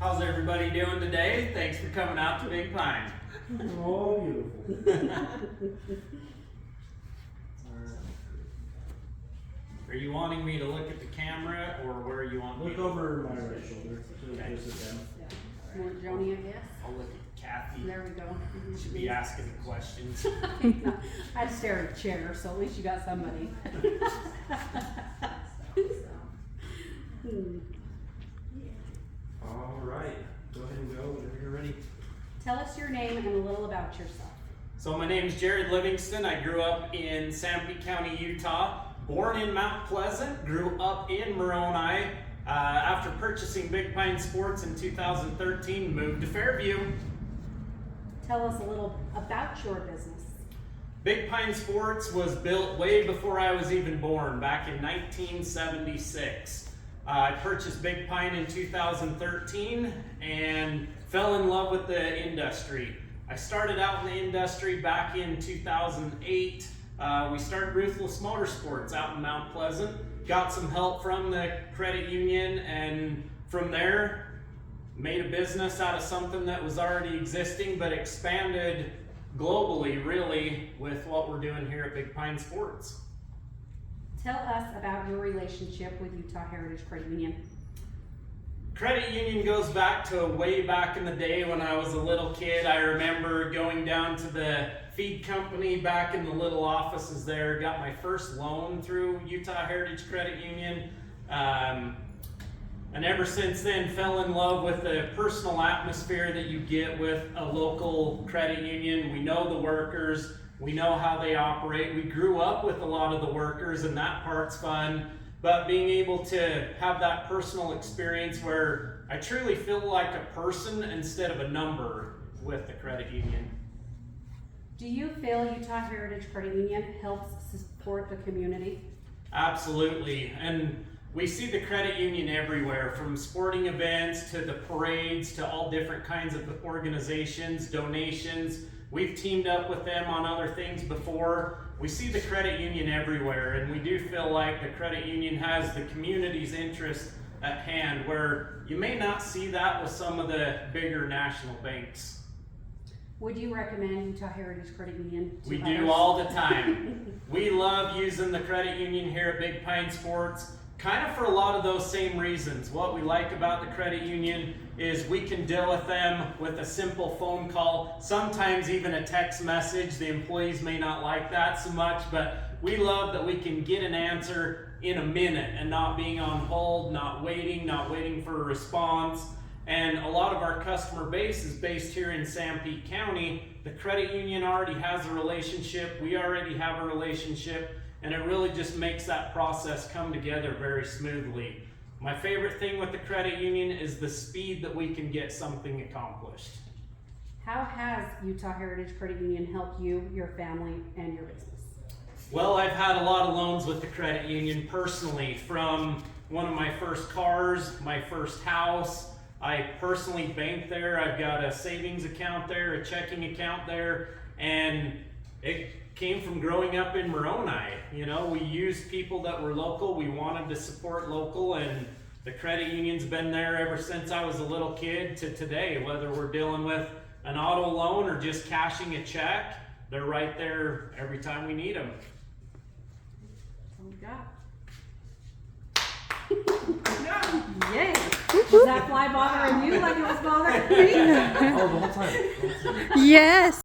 How's everybody doing today? Thanks for coming out to Big Pine. Oh, beautiful. Are you wanting me to look at the camera, or where you want me Look to over my right shoulder. Okay. Just sit down. More Joni, I guess. I'll look at Kathy. There we go. Should be asking the questions. I'd stare at a chair, so at least you got somebody. All right. Go ahead and go whenever you're ready. Tell us your name and a little about yourself. So my name's Jared Livingston. I grew up in Sanpete County, Utah. Born in Mount Pleasant, grew up in Moroni. After purchasing Big Pine Sports in 2013, moved to Fairview. Tell us a little about your business. Big Pine Sports was built way before I was even born, back in 1976. I purchased Big Pine in 2013 and fell in love with the industry. I started out in the industry back in 2008. We started Ruthless Motorsports out in Mount Pleasant. Got some help from the credit union, and from there made a business out of something that was already existing, but expanded globally really with what we're doing here at Big Pine Sports. Tell us about your relationship with Utah Heritage Credit Union. Credit union goes back to way back in the day when I was a little kid. I remember going down to the feed company back in the little offices there, got my first loan through Utah Heritage Credit Union. And ever since then fell in love with the personal atmosphere that you get with a local credit union. We know the workers, we know how they operate. We grew up with a lot of the workers, and that part's fun. But being able to have that personal experience where I truly feel like a person instead of a number with the credit union. Do you feel Utah Heritage Credit Union helps support the community? Absolutely. And we see the credit union everywhere, from sporting events to the parades to all different kinds of organizations, donations. We've teamed up with them on other things before. We see the credit union everywhere, and we do feel like the credit union has the community's interest at hand, where you may not see that with some of the bigger national banks. Would you recommend Utah Heritage Credit Union to We others? do all the time. We love using the credit union here at Big Pine Sports, kind of for a lot of those same reasons. What we like about the credit union is we can deal with them with a simple phone call, sometimes even a text message. The employees may not like that so much, but we love that we can get an answer in a minute and not being on hold, not waiting for a response. And a lot of our customer base is based here in Sanpete County. The credit union already has a relationship, we already have a relationship, and it really just makes that process come together very smoothly. My favorite thing with the credit union is the speed that we can get something accomplished. How has Utah Heritage Credit Union helped you, your family, and your business? Well, I've had a lot of loans with the credit union personally, from one of my first cars, my first house. I personally bank there. I've got a savings account there, a checking account there, and it came from growing up in Moroni. You know, we used people that were local. We wanted to support local, and the credit union's been there ever since I was a little kid to today. Whether we're dealing with an auto loan or just cashing a check, they're right there every time we need them. That's all we got. Yay! Was that fly bothering you like it was bothering me? Oh, the whole time. Yes.